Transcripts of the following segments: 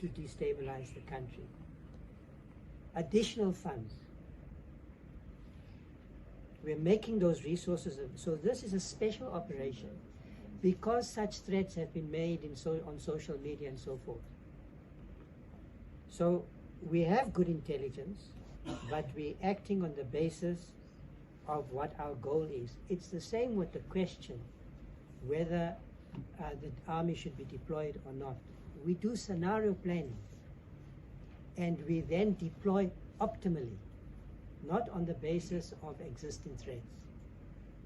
to destabilize the country. Additional funds. We're making those resources. So this is a special operation because such threats have been made on social media and so forth. So we have good intelligence, but we're acting on the basis of what our goal is. It's the same with the question whether the army should be deployed or not. We do scenario planning, and we then deploy optimally, not on the basis of existing threats,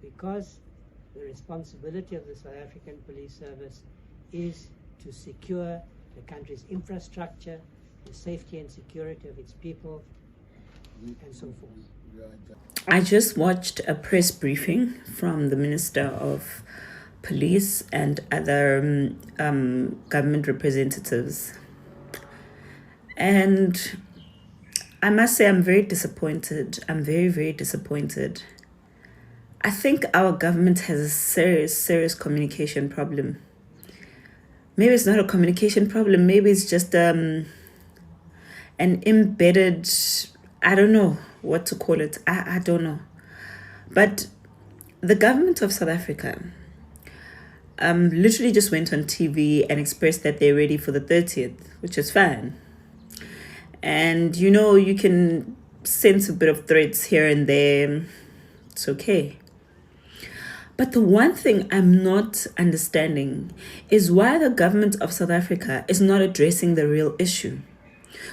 because the responsibility of the South African Police Service is to secure the country's infrastructure, the safety and security of its people, and so forth. I just watched a press briefing from the Minister of Police and other government representatives. And I must say I'm very disappointed. I'm very, very disappointed. I think our government has a serious communication problem. Maybe it's not a communication problem. Maybe it's just an embedded, I don't know what to call it. I don't know. But the government of South Africa literally just went on TV and expressed that they're ready for the 30th, which is fine. And, you know, you can sense a bit of threats here and there. It's okay. But the one thing I'm not understanding is why the government of South Africa is not addressing the real issue,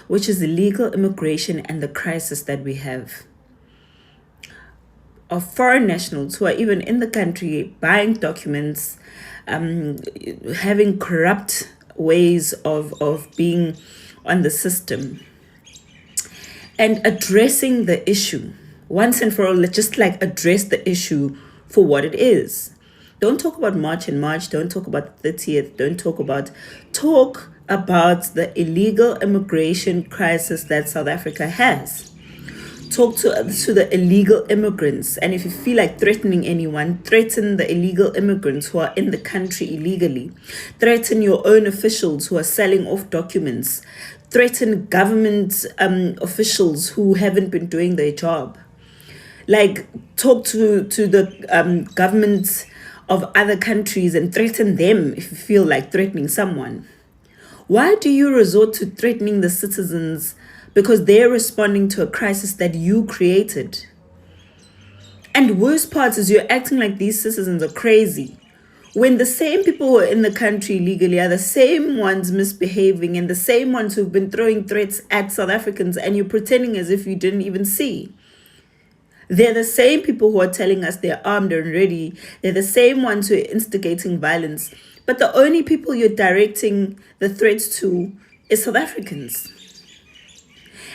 which is illegal immigration and the crisis that we have of foreign nationals who are even in the country buying documents, having corrupt ways of being on the system, and addressing the issue once and for all. Let's just address the issue for what it is. Don't talk about March and March. Don't talk about the 30th. Talk about the illegal immigration crisis that South Africa has. Talk to the illegal immigrants. And if you feel like threatening anyone, threaten the illegal immigrants who are in the country illegally. Threaten your own officials who are selling off documents. Threaten government officials who haven't been doing their job. Talk to the governments of other countries and threaten them if you feel like threatening someone. Why do you resort to threatening the citizens because they're responding to a crisis that you created? And worst part is you're acting like these citizens are crazy, when the same people who are in the country illegally are the same ones misbehaving and the same ones who've been throwing threats at South Africans, and you're pretending as if you didn't even see. They're the same people who are telling us they're armed and ready. They're the same ones who are instigating violence. But the only people you're directing the threats to is South Africans.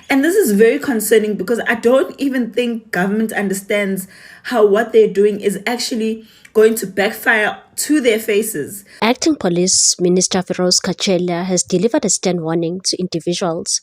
And this is very concerning because I don't even think government understands how what they're doing is actually going to backfire to their faces. Acting Police Minister Feroz Kachela has delivered a stern warning to individuals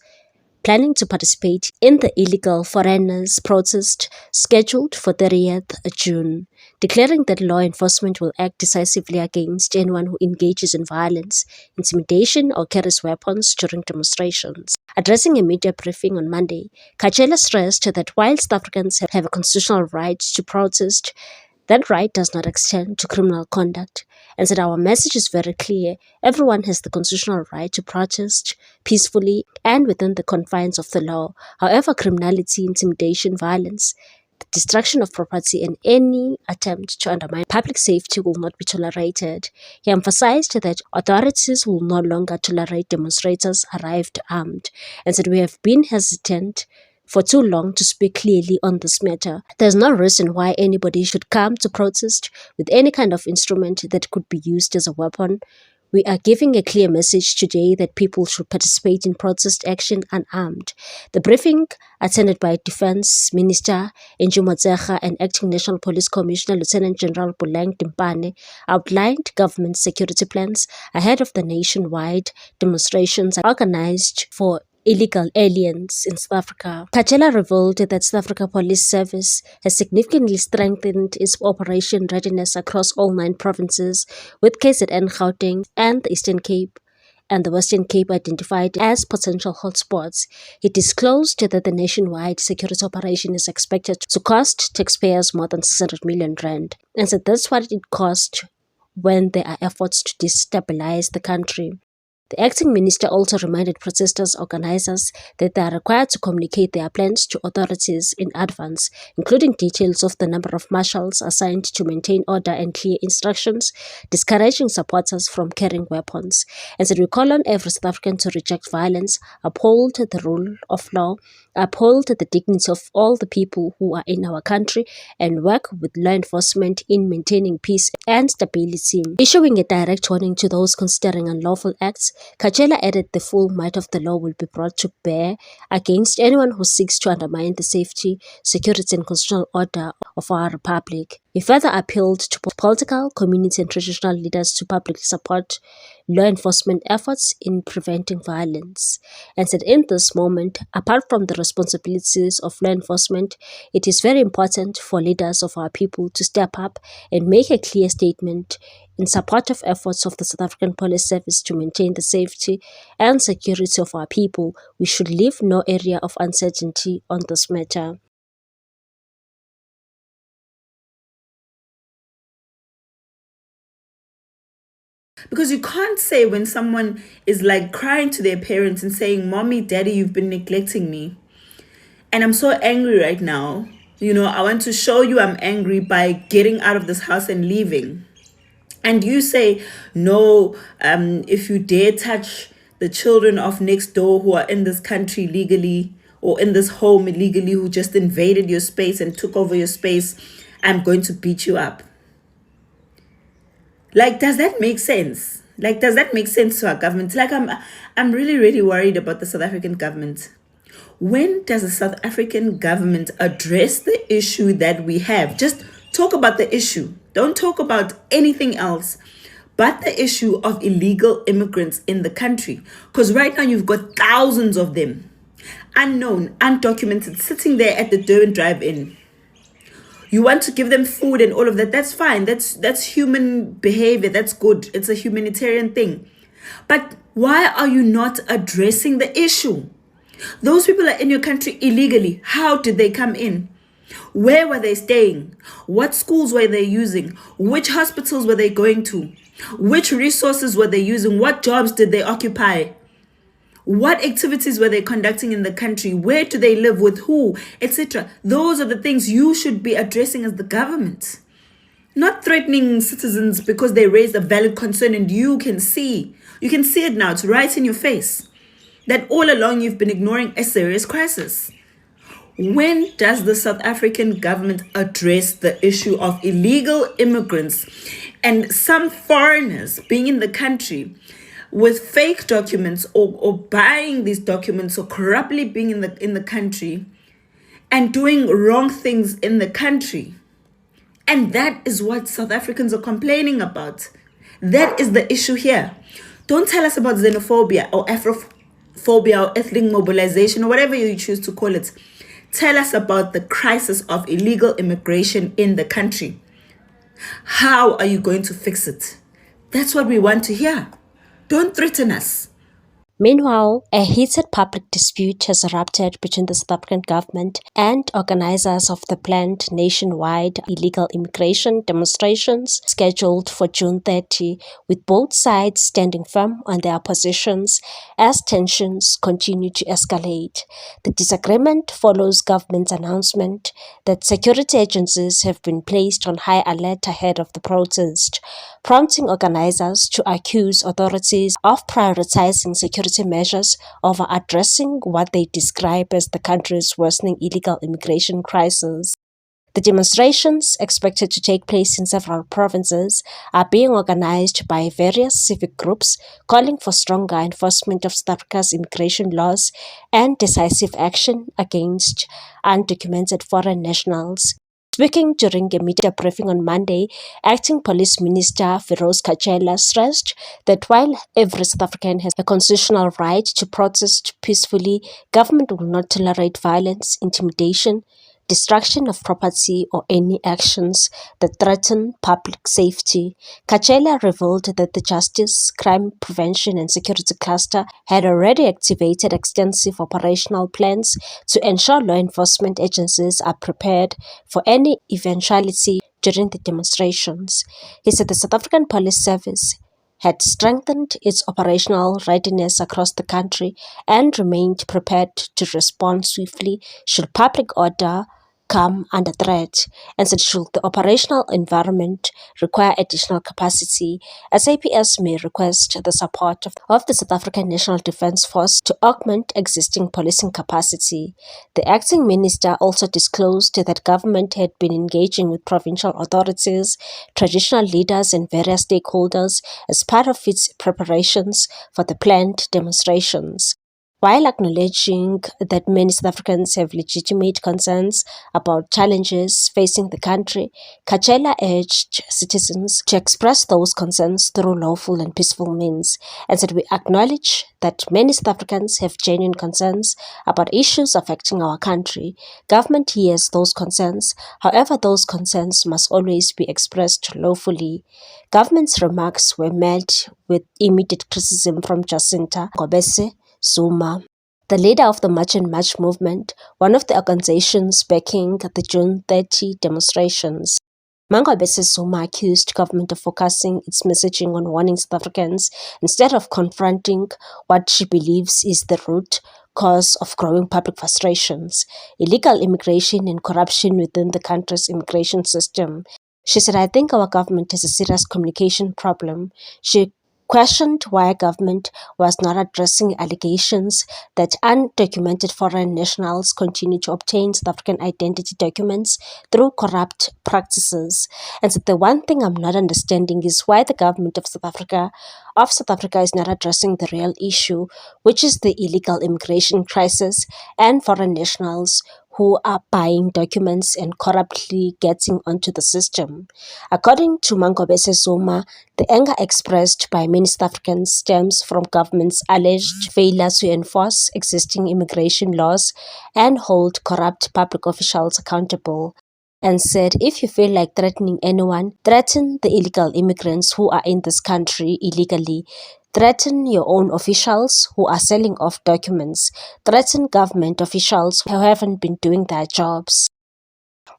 planning to participate in the illegal foreigners protest scheduled for 30th June, declaring that law enforcement will act decisively against anyone who engages in violence, intimidation, or carries weapons during demonstrations. Addressing a media briefing on Monday, Kachela stressed that while South Africans have a constitutional right to protest, that right does not extend to criminal conduct, and said our message is very clear. Everyone has the constitutional right to protest peacefully and within the confines of the law. However, criminality, intimidation, violence, the destruction of property, and any attempt to undermine public safety will not be tolerated. He emphasized that authorities will no longer tolerate demonstrators arrived armed, and said we have been hesitant for too long to speak clearly on this matter. There's no reason why anybody should come to protest with any kind of instrument that could be used as a weapon. We are giving a clear message today that people should participate in protest action unarmed. The briefing, attended by Defense Minister Angie Motshekga and Acting National Police Commissioner Lieutenant General Buleng Timpane, outlined government security plans ahead of the nationwide demonstrations organized for illegal aliens in South Africa. Kachela revealed that South Africa Police Service has significantly strengthened its operation readiness across all 9 provinces, with KZN, Gauteng, and the Eastern Cape and the Western Cape identified as potential hotspots. He disclosed that the nationwide security operation is expected to cost taxpayers more than 600 million rand, and said that's what it cost when there are efforts to destabilize the country. The acting minister also reminded protesters organizers that they are required to communicate their plans to authorities in advance, including details of the number of marshals assigned to maintain order and clear instructions, discouraging supporters from carrying weapons, and said we call on every South African to reject violence, uphold the rule of law, uphold the dignity of all the people who are in our country, and work with law enforcement in maintaining peace and stability. Issuing a direct warning to those considering unlawful acts, Kachela added the full might of the law will be brought to bear against anyone who seeks to undermine the safety, security and constitutional order of our republic. He further appealed to political, community and traditional leaders to publicly support law enforcement efforts in preventing violence, and said in this moment, apart from the responsibilities of law enforcement, it is very important for leaders of our people to step up and make a clear statement in support of efforts of the South African Police Service to maintain the safety and security of our people. We should leave no area of uncertainty on this matter. Because you can't say when someone is like crying to their parents and saying, "Mommy, Daddy, you've been neglecting me. And I'm so angry right now. I want to show you I'm angry by getting out of this house and leaving." And you say, "No, if you dare touch the children of next door who are in this country legally or in this home illegally, who just invaded your space and took over your space, I'm going to beat you up." Like, does that make sense? Like, does that make sense to our government? Like, I'm really, really worried about the South African government. When does the South African government address the issue that we have? Just talk about the issue. Don't talk about anything else but the issue of illegal immigrants in the country. Because right now you've got thousands of them, unknown, undocumented, sitting there at the Durban drive-in. You want to give them food and all of that. That's fine. That's human behavior. That's good. It's a humanitarian thing. But why are you not addressing the issue? Those people are in your country illegally. How did they come in? Where were they staying? What schools were they using? Which hospitals were they going to? Which resources were they using? What jobs did they occupy? What activities were they conducting in the country? Where do they live, with who, etc.? Those are the things you should be addressing as the government. Not threatening citizens because they raised a valid concern and you can see it now, it's right in your face, that all along you've been ignoring a serious crisis. When does the South African government address the issue of illegal immigrants and some foreigners being in the country with fake documents or buying these documents or corruptly being in the country and doing wrong things in the country? And that is what South Africans are complaining about. That is the issue here. Don't tell us about xenophobia or Afrophobia or ethnic mobilization or whatever you choose to call it. Tell us about the crisis of illegal immigration in the country. How are you going to fix it? That's what we want to hear. Don't threaten us. Meanwhile, a heated public dispute has erupted between the South African government and organizers of the planned nationwide illegal immigration demonstrations scheduled for June 30, with both sides standing firm on their positions as tensions continue to escalate. The disagreement follows government's announcement that security agencies have been placed on high alert ahead of the protest, prompting organizers to accuse authorities of prioritizing security measures over addressing what they describe as the country's worsening illegal immigration crisis. The demonstrations, expected to take place in several provinces, are being organized by various civic groups calling for stronger enforcement of South Africa's immigration laws and decisive action against undocumented foreign nationals. Speaking during a media briefing on Monday, Acting Police Minister Feroz Kachela stressed that while every South African has a constitutional right to protest peacefully, government will not tolerate violence, intimidation, destruction of property, or any actions that threaten public safety. Kachela revealed that the Justice, Crime Prevention and Security Cluster had already activated extensive operational plans to ensure law enforcement agencies are prepared for any eventuality during the demonstrations. He said the South African Police Service had strengthened its operational readiness across the country and remained prepared to respond swiftly should public order come under threat, and said should the operational environment require additional capacity, SAPS may request the support of the South African National Defence Force to augment existing policing capacity. The acting minister also disclosed that government had been engaging with provincial authorities, traditional leaders and various stakeholders as part of its preparations for the planned demonstrations. While acknowledging that many South Africans have legitimate concerns about challenges facing the country, Kachela urged citizens to express those concerns through lawful and peaceful means, and said we acknowledge that many South Africans have genuine concerns about issues affecting our country. Government hears those concerns, however those concerns must always be expressed lawfully. Government's remarks were met with immediate criticism from Jacinta Ngobese Zuma, the leader of the March and March movement, one of the organizations backing the June 30 demonstrations. Mangobese Zuma accused government of focusing its messaging on warning South Africans instead of confronting what she believes is the root cause of growing public frustrations: illegal immigration and corruption within the country's immigration system. She said, I think our government has a serious communication problem. She questioned why government was not addressing allegations that undocumented foreign nationals continue to obtain South African identity documents through corrupt practices, and said the one thing I'm not understanding is why the government of South Africa is not addressing the real issue, which is the illegal immigration crisis and foreign nationals who are buying documents and corruptly getting onto the system. According to Mangobese Zuma, the anger expressed by many South Africans stems from government's alleged failure to enforce existing immigration laws and hold corrupt public officials accountable, and said if you feel like threatening anyone, threaten the illegal immigrants who are in this country illegally. Threaten your own officials who are selling off documents. Threaten government officials who haven't been doing their jobs.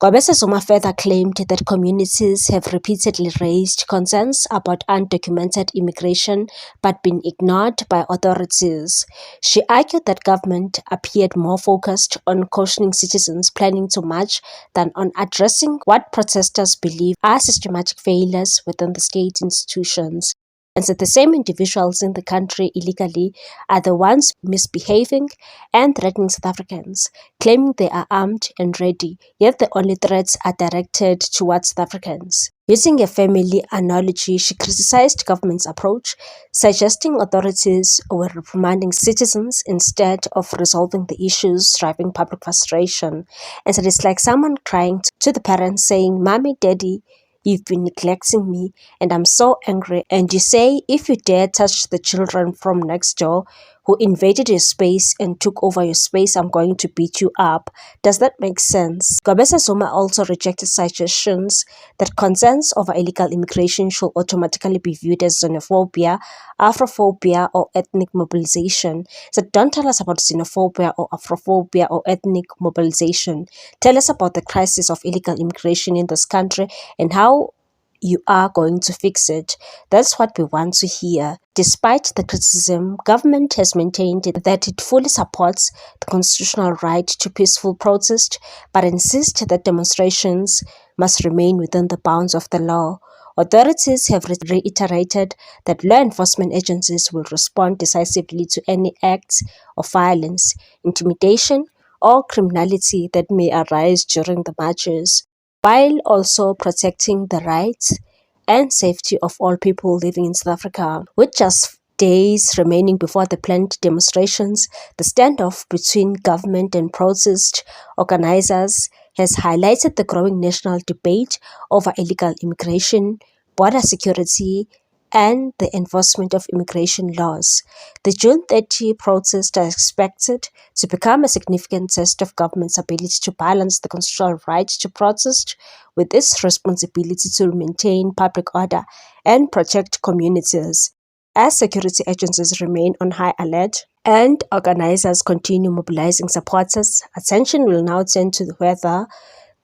Ngobese Zuma further claimed that communities have repeatedly raised concerns about undocumented immigration but been ignored by authorities. She argued that government appeared more focused on cautioning citizens planning to march than on addressing what protesters believe are systematic failures within the state institutions, and said the same individuals in the country illegally are the ones misbehaving and threatening South Africans, claiming they are armed and ready, yet the only threats are directed towards South Africans. Using a family analogy, she criticized government's approach, suggesting authorities were reprimanding citizens instead of resolving the issues driving public frustration, and said it's like someone crying to the parents saying, Mommy, Daddy, you've been neglecting me and I'm so angry. And you say, if you dare touch the children from next door who invaded your space and took over your space, I'm going to beat you up. Does that make sense? Ngobese Zuma also rejected suggestions that concerns over illegal immigration should automatically be viewed as xenophobia, Afrophobia, or ethnic mobilization. So don't tell us about xenophobia or Afrophobia or ethnic mobilization. Tell us about the crisis of illegal immigration in this country and how you are going to fix it. That's what we want to hear. Despite the criticism, government has maintained that it fully supports the constitutional right to peaceful protest, but insists that demonstrations must remain within the bounds of the law. Authorities have reiterated that law enforcement agencies will respond decisively to any acts of violence, intimidation, or criminality that may arise during the marches, while also protecting the rights and safety of all people living in South Africa. With just days remaining before the planned demonstrations, the standoff between government and protest organizers has highlighted the growing national debate over illegal immigration, border security, and the enforcement of immigration laws. The June 30 protests are expected to become a significant test of government's ability to balance the constitutional right to protest with its responsibility to maintain public order and protect communities. As security agencies remain on high alert and organizers continue mobilizing supporters, attention will now turn to whether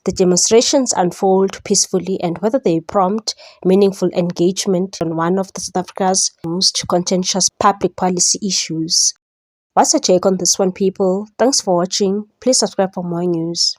the demonstrations unfold peacefully and whether they prompt meaningful engagement on one of South Africa's most contentious public policy issues. What's your take on this one, people? Thanks for watching. Please subscribe for more news.